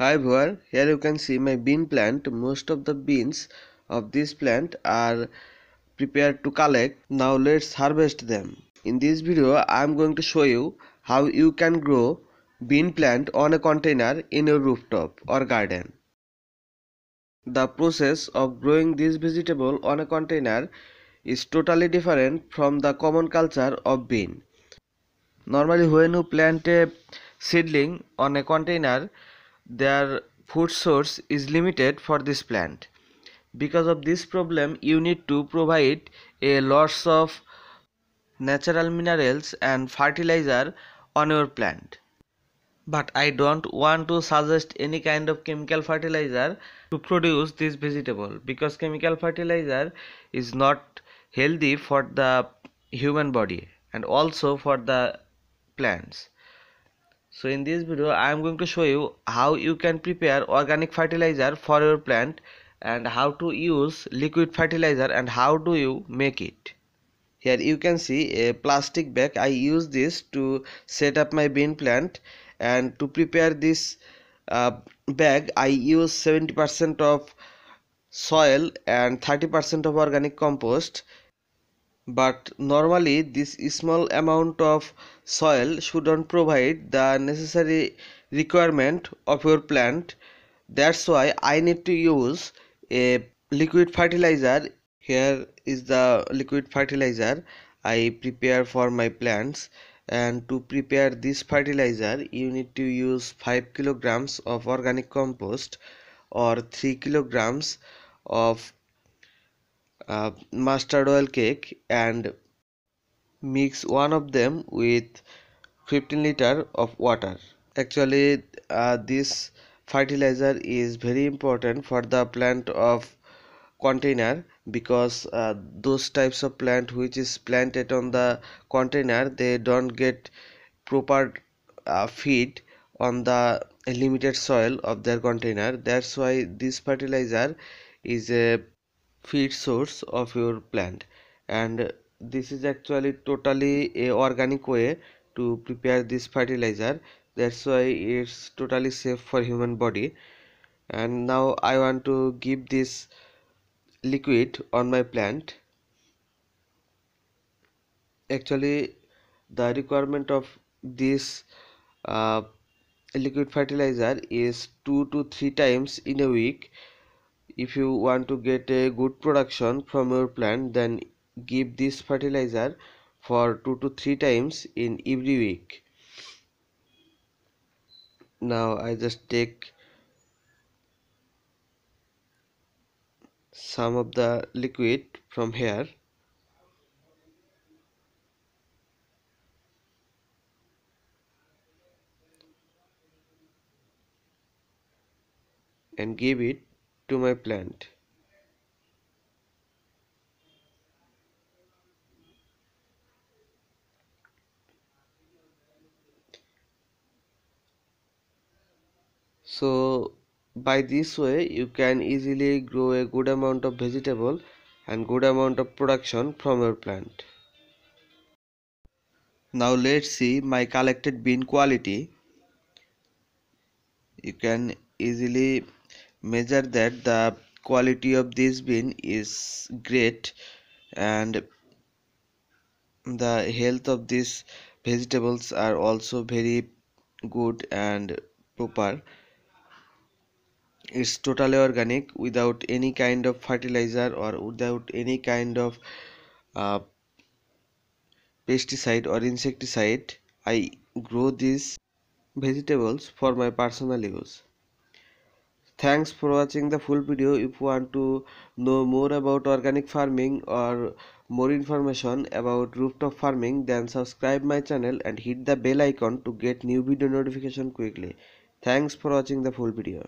Hi viewer, here you can see my bean plant. Most of the beans of this plant are prepared to collect. Now let's harvest them. In this video I am going to show you how you can grow bean plant on a container in your rooftop or garden. The process of growing this vegetable on a container is totally different from the common culture of bean. Normally when you plant a seedling on a container, their food source is limited for this plant. Because of this problem, you need to provide a lots of natural minerals and fertilizer on your plant. But I don't want to suggest any kind of chemical fertilizer to produce this vegetable, because chemical fertilizer is not healthy for the human body and also for the plants. So in this video I am going to show you how you can prepare organic fertilizer for your plant and how to use liquid fertilizer and how do you make it. Here you can see a plastic bag. I use this to set up my bean plant, and to prepare this bag I use 70% of soil and 30% of organic compost. But normally this small amount of soil shouldn't provide the necessary requirement of your plant. That's why I need to use a liquid fertilizer. Here is the liquid fertilizer I prepare for my plants. And to prepare this fertilizer you need to use 5 kilograms of organic compost or 3 kilograms of mustard oil cake, and mix one of them with 15 liter of water. Actually this fertilizer is very important for the plant of container, because those types of plant which is planted on the container, they don't get proper feed on the limited soil of their container. That's why this fertilizer is a feed source of your plant, and this is actually totally a organic way to prepare this fertilizer. That's why it's totally safe for human body. And now I want to give this liquid on my plant. Actually the requirement of this uh, liquid fertilizer is 2 to 3 times in a week. If you want to get a good production from your plant, then give this fertilizer for 2 to 3 times in every week. Now I just take some of the liquid from here and give it to my plant. So by this way you can easily grow a good amount of vegetable and good amount of production from your plant. Now let's see my collected bean quality. You can easily measure that the quality of this bean is great, and the health of these vegetables are also very good and proper. It's totally organic, without any kind of fertilizer or without any kind of uh, pesticide or insecticide. I grow these vegetables for my personal use. Thanks for watching the full video. If you want to know more about organic farming or more information about rooftop farming, then subscribe my channel and hit the bell icon to get new video notification quickly. Thanks for watching the full video.